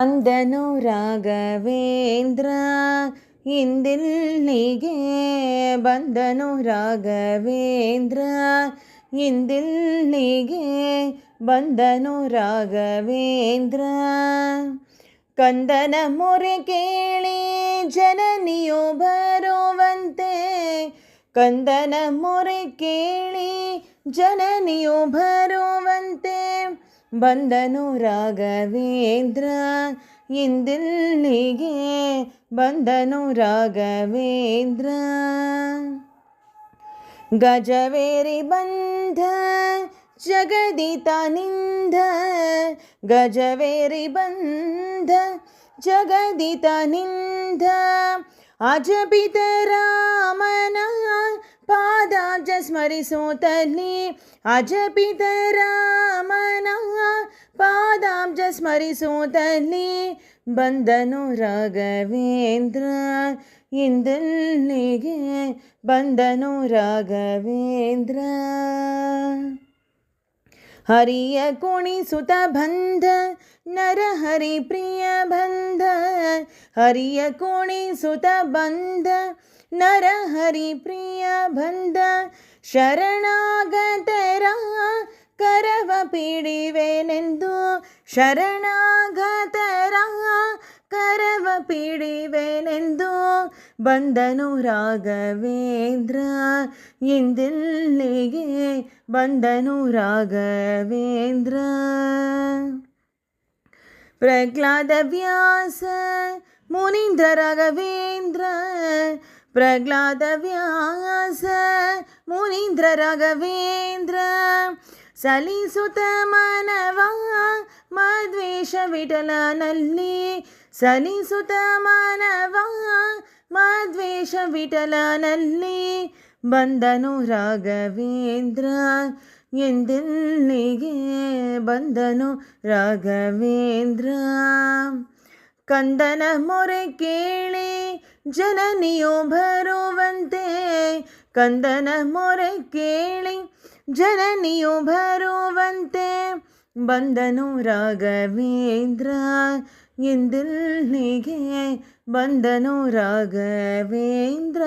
ಅಂದನು ರಾಘವೇಂದ್ರ ಇಂದಿಲ್ಲಿಗೆ ಬಂದನು ರಾಘವೇಂದ್ರ ಇಂದಿಲ್ಲಿಗೆ ಬಂದನು ರಾಘವೇಂದ್ರ ಕಂದನ ಮೊರೆ ಕೇಳಿ ಜನನಿಯು ಬರುವಂತೆ ಕಂದನ ಮೊರೆ ಕೇಳಿ ಜನನಿಯು ಬರುವಂತೆ ಬಂದನು ರಾಘವೇಂದ್ರ ಇಂದಿಲ್ಲಿಗೆ ಬಂದನು ರಾಘವೇಂದ್ರ ಗಜವೇರಿ ಬಂಧ ಜಗದಿತನಿಂದ ಗಜವೇರಿ ಬಂಧ ಜಗದಿತನಿಂದ ಅಜಪಿತ ರಾಮನ ಪಾದಾಬ್ಜ ಸ್ಮರಿಸುತ್ತಲಿ ಅಜಪಿತ ರಾಮನ ಪಾದಾಬ್ಜ ಸ್ಮರಿಸುತ್ತಲಿ ಬಂದನು ರಾಘವೇಂದ್ರ ಇಂದಿಲ್ಲಿಗೆ ಬಂದನು ರಾಘವೇಂದ್ರ ಹರಿಯ ಕುಣಿಸುತ ಬಂಧ ನರಹರಿ ಪ್ರಿಯ ಬಂಧ ಹರಿಯ ಕುಣಿಸುತ ಬಂಧ ನರಹರಿ ಪ್ರಿಯ ಬಂಧ ಶರಣಾಗತರ ಕರವ ಪಿಡಿವೆನೆಂದು ಶರಣಾಗತರ ಕರವ ಪಿಡಿವೆನೆಂದು ಬಂದನು ರಾಘವೇಂದ್ರ ಇಂದಿಲ್ಲಿಗೆ ಬಂದನು ರಾಘವೇಂದ್ರ ಪ್ರಹ್ಲಾದ ವ್ಯಾಸ ಮುನೀಂದ್ರ ರಾಘವೇಂದ್ರ ಪ್ರಹ್ಲಾದ ವ್ಯಾಸ ಮುನೀಂದ್ರ ರಾಘವೇಂದ್ರ ಸಲಿಸುತ್ತ ಮನವ ಮದ್ವೇಷ ವಿಠಲನಲ್ಲಿ ಸಲಿಸುತ್ತ ಮನವ ಮದ್ವೇಷ ವಿಠಲನಲ್ಲಿ ಬಂದನು ರಾಘವೇಂದ್ರ ಎಂದಿಲ್ಲಿಗೆ ಬಂದನು ರಾಘವೇಂದ್ರ ಕಂದನ ಮೊರೆ ಕೇಳಿ ಜನನಿಯು ಬರುವಂತೆ ಕಂದನ ಮೊರೆ ಕೇಳಿ ಜನನಿಯು ಬರುವಂತೆ ಬಂದನು ರಾಘವೇಂದ್ರ ಎಂದಿಲ್ಲಿಗೆ ಬಂದನು ರಾಘವೇಂದ್ರ